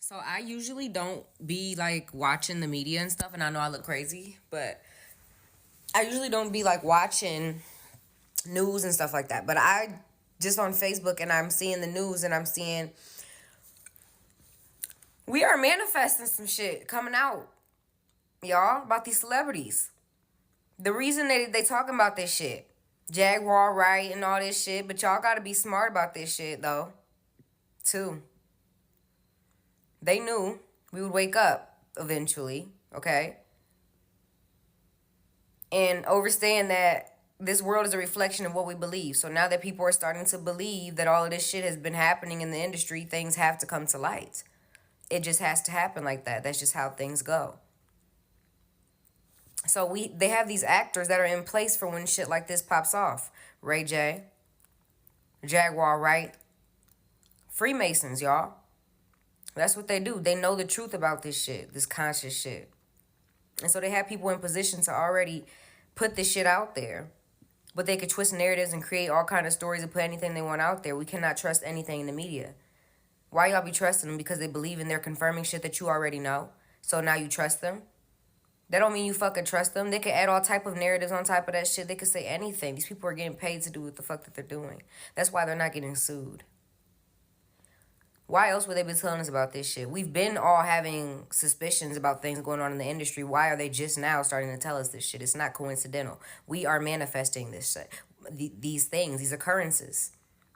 So I usually don't be like watching the media and stuff, and I know I look crazy, but I usually don't be like watching news and stuff like that. But I just on Facebook and I'm seeing the news and I'm seeing we are manifesting some shit coming out, y'all, about these celebrities. The reason they talking about this shit, Jaguar right and all this shit, but y'all gotta be smart about this shit though, too. They knew we would wake up eventually, okay? And understand that this world is a reflection of what we believe. So now that people are starting to believe that all of this shit has been happening in the industry, things have to come to light. It just has to happen like that. That's just how things go. So they have these actors that are in place for when shit like this pops off. Ray J, Jaguar Wright, Freemasons, y'all. That's what they do. They know the truth about this shit, this conscious shit. And so they have people in position to already put this shit out there. But they could twist narratives and create all kind of stories and put anything they want out there. We cannot trust anything in the media. Why y'all be trusting them? Because they believe in their confirming shit that you already know. So now you trust them. That don't mean you fucking trust them. They could add all type of narratives on top of that shit. They could say anything. These people are getting paid to do what the fuck that they're doing. That's why they're not getting sued. Why else would they be telling us about this shit? We've been all having suspicions about things going on in the industry. Why are they just now starting to tell us this shit? It's not coincidental. We are manifesting this shit. These things, these occurrences.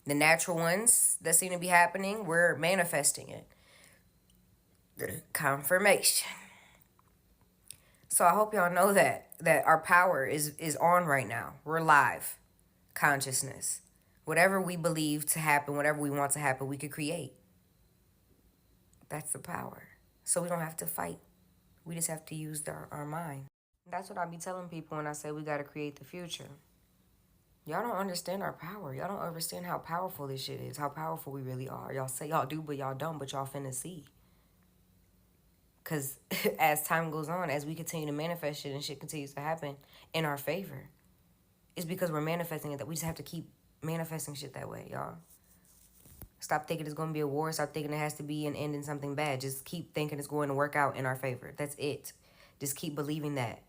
The natural ones that seem to be happening, we're manifesting it. Confirmation. So I hope y'all know that our power is on right now. We're live. Consciousness. Whatever we believe to happen, whatever we want to happen, we could create. That's the power. So we don't have to fight. We just have to use our mind. That's what I be telling people when I say we got to create the future. Y'all don't understand our power. Y'all don't understand how powerful this shit is, how powerful we really are. Y'all say y'all do, but y'all don't, but y'all finna see. Because as time goes on, as we continue to manifest shit and shit continues to happen in our favor, it's because we're manifesting it that we just have to keep manifesting shit that way, y'all. Stop thinking it's going to be a war. Stop thinking it has to be an end in something bad. Just keep thinking it's going to work out in our favor. That's it. Just keep believing that.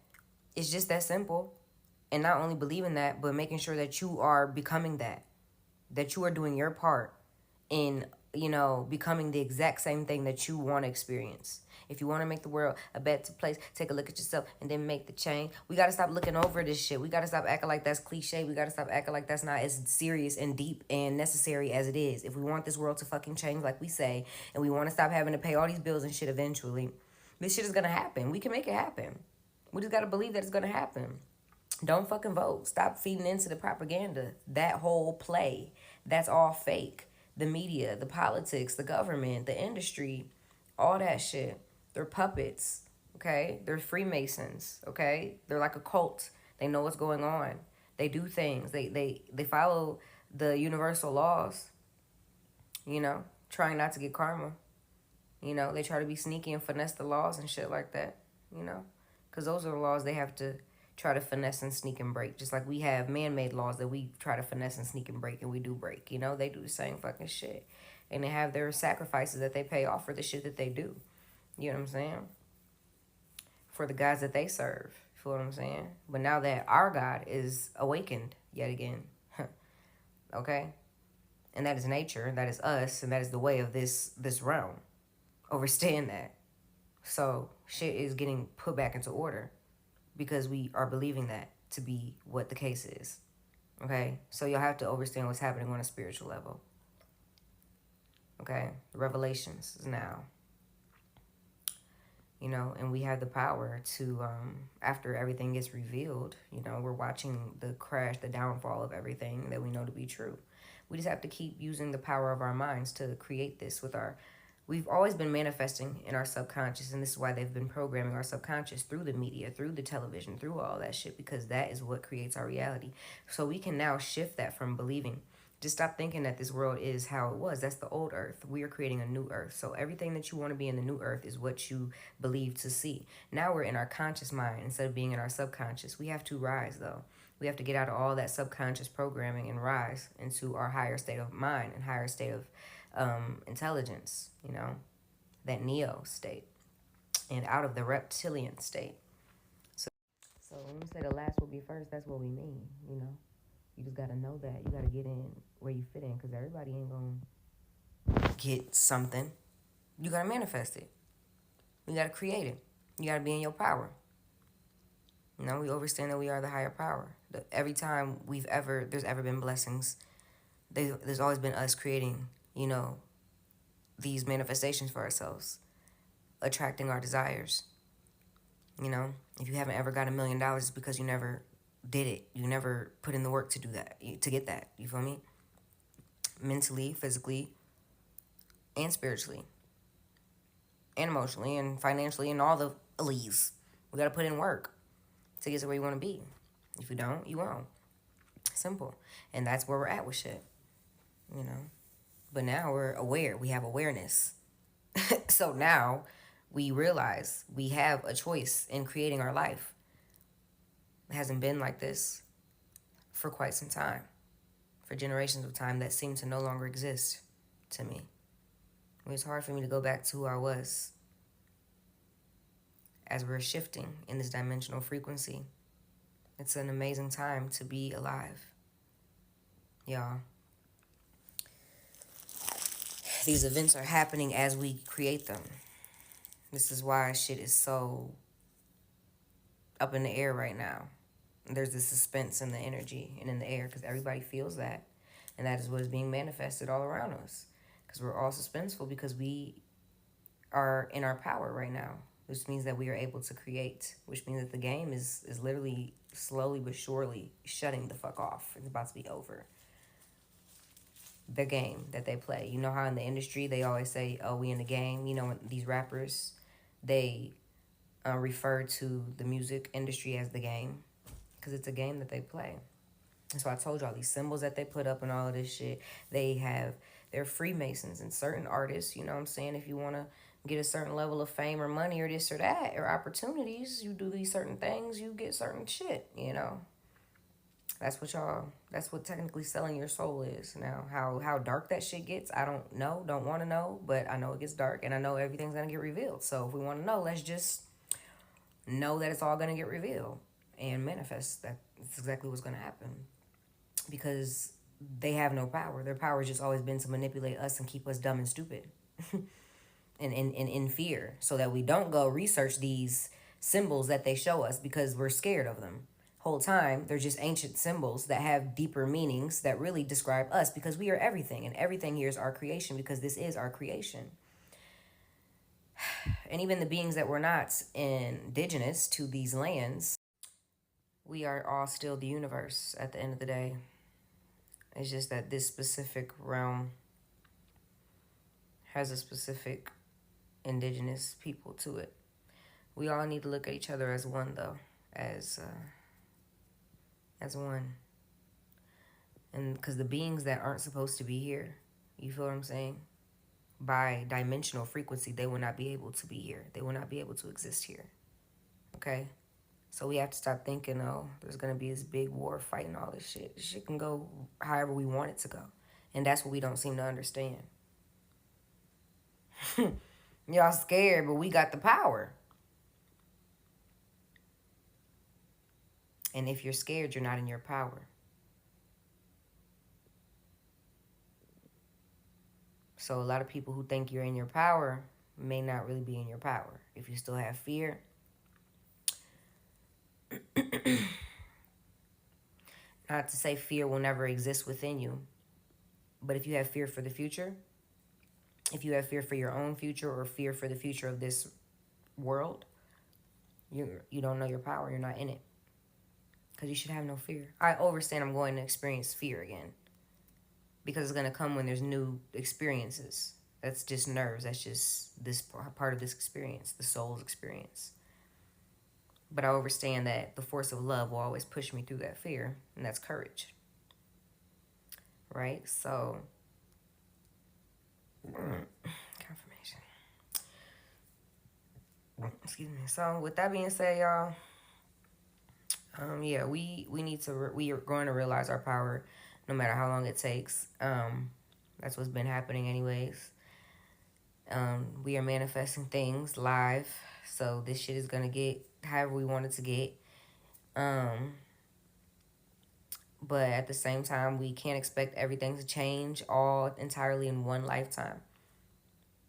It's just that simple. And not only believing that, but making sure that you are becoming that. That you are doing your part in, becoming the exact same thing that you want to experience. If you want to make the world a better place, take a look at yourself and then make the change. We got to stop looking over this shit. We got to stop acting like that's cliche. We got to stop acting like that's not as serious and deep and necessary as it is. If we want this world to fucking change like we say, and we want to stop having to pay all these bills and shit eventually, this shit is going to happen. We can make it happen. We just got to believe that it's going to happen. Don't fucking vote. Stop feeding into the propaganda. That whole play, that's all fake. The media, the politics, the government, the industry, all that shit. They're puppets, okay? They're Freemasons, okay? They're like a cult. They know what's going on. They do things. They follow the universal laws, trying not to get karma. They try to be sneaky and finesse the laws and shit like that, because those are the laws they have to try to finesse and sneak and break. Just like we have man-made laws that we try to finesse and sneak and break, and we do break. They do the same fucking shit. And they have their sacrifices that they pay off for the shit that they do. You know what I'm saying? For the gods that they serve. You feel what I'm saying? But now that our God is awakened yet again, okay? And that is nature, and that is us, and that is the way of this realm. Understand that. So shit is getting put back into order because we are believing that to be what the case is. Okay? So you'll have to understand what's happening on a spiritual level. Okay? Revelations is now. And we have the power to, after everything gets revealed, we're watching the crash, the downfall of everything that we know to be true. We just have to keep using the power of our minds to create this we've always been manifesting in our subconscious, and this is why they've been programming our subconscious through the media, through the television, through all that shit, because that is what creates our reality. So we can now shift that from believing. Just stop thinking that this world is how it was. That's the old earth. We are creating a new earth. So everything that you want to be in the new earth is what you believe to see. Now we're in our conscious mind instead of being in our subconscious. We have to rise, though. We have to get out of all that subconscious programming and rise into our higher state of mind and higher state of intelligence, that neo state, and out of the reptilian state. So when we say the last will be first, that's what we mean, you know. You just gotta know that. You gotta get in where you fit in, because everybody ain't gonna get something. You gotta manifest it. You gotta create it. You gotta be in your power. You know, we understand that we are the higher power. Every time there's ever been blessings, there's always been us creating, you know, these manifestations for ourselves, attracting our desires. You know, if you haven't ever got $1,000,000, it's because you never did it. You never put in the work to do that, to get that. You feel me? Mentally, physically, and spiritually, and emotionally, and financially, and all the leaves. We gotta put in work to get to where you want to be. If you don't, you won't. Simple. And that's where we're at with shit, you know. But now we're aware. We have awareness. So now we realize we have a choice in creating our life. It hasn't been like this for quite some time, for generations of time that seem to no longer exist to me. It was hard for me to go back to who I was as we're shifting in this dimensional frequency. It's an amazing time to be alive, y'all. These events are happening as we create them. This is why shit is so up in the air right now. There's this suspense in the energy and in the air because everybody feels that. And that is what is being manifested all around us. Because we're all suspenseful because we are in our power right now. Which means that we are able to create. Which means that the game is literally slowly but surely shutting the fuck off. It's about to be over. The game that they play. You know how in the industry they always say, oh, we in the game. You know, these rappers, they refer to the music industry as the game. Because it's a game that they play. So I told y'all these symbols that they put up and all of this shit, they're Freemasons and certain artists, you know what I'm saying? If you want to get a certain level of fame or money or this or that or opportunities, you do these certain things, you get certain shit, you know? That's what technically selling your soul is. Now, how dark that shit gets, I don't want to know, but I know it gets dark and I know everything's going to get revealed. So if we want to know, let's just know that it's all going to get revealed and manifest. That's exactly what's going to happen. Because they have no power. Their power has just always been to manipulate us and keep us dumb and stupid and in fear so that we don't go research these symbols that they show us because we're scared of them. Whole time, they're just ancient symbols that have deeper meanings that really describe us because we are everything. And everything here is our creation because this is our creation. And even the beings that were not indigenous to these lands, we are all still the universe at the end of the day. It's just that this specific realm has a specific indigenous people to it. We all need to look at each other as one, though, as one. And because the beings that aren't supposed to be here, you feel what I'm saying? By dimensional frequency, they will not be able to be here. They will not be able to exist here. Okay? So we have to stop thinking, oh, there's going to be this big war fighting all this shit. This shit can go however we want it to go. And that's what we don't seem to understand. Y'all scared, but we got the power. And if you're scared, you're not in your power. So a lot of people who think you're in your power may not really be in your power. If you still have fear, not to say fear will never exist within you, but if you have fear for the future, if you have fear for your own future or fear for the future of this world, you don't know your power. You're not in it. Because you should have no fear. I understand I'm going to experience fear again. Because it's going to come when there's new experiences. That's just nerves. That's just this part of this experience, the soul's experience. But I understand that the force of love will always push me through that fear. And that's courage. Right? So, confirmation. Excuse me. So, with that being said, y'all, yeah, we are going to realize our power no matter how long it takes. That's what's been happening anyways. We are manifesting things live. So this shit is gonna get however we want it to get. Um, but at the same time, we can't expect everything to change all entirely in one lifetime.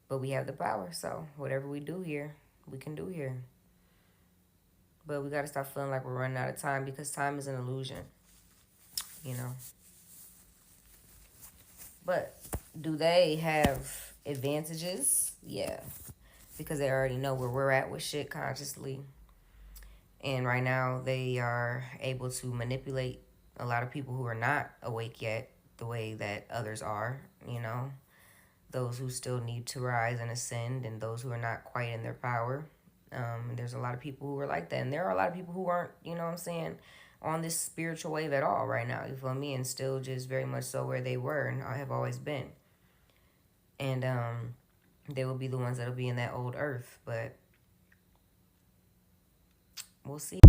But we have the power, so whatever we do here, we can do here. But we gotta stop feeling like we're running out of time because time is an illusion, you know. But do they have advantages? Yeah, because they already know where we're at with shit consciously. And right now, they are able to manipulate a lot of people who are not awake yet the way that others are, you know. Those who still need to rise and ascend, and those who are not quite in their power. There's a lot of people who are like that. And there are a lot of people who aren't, you know what I'm saying, on this spiritual wave at all right now, you feel me? And still just very much so where they were and have always been. And they will be the ones that'll be in that old earth. But we'll see.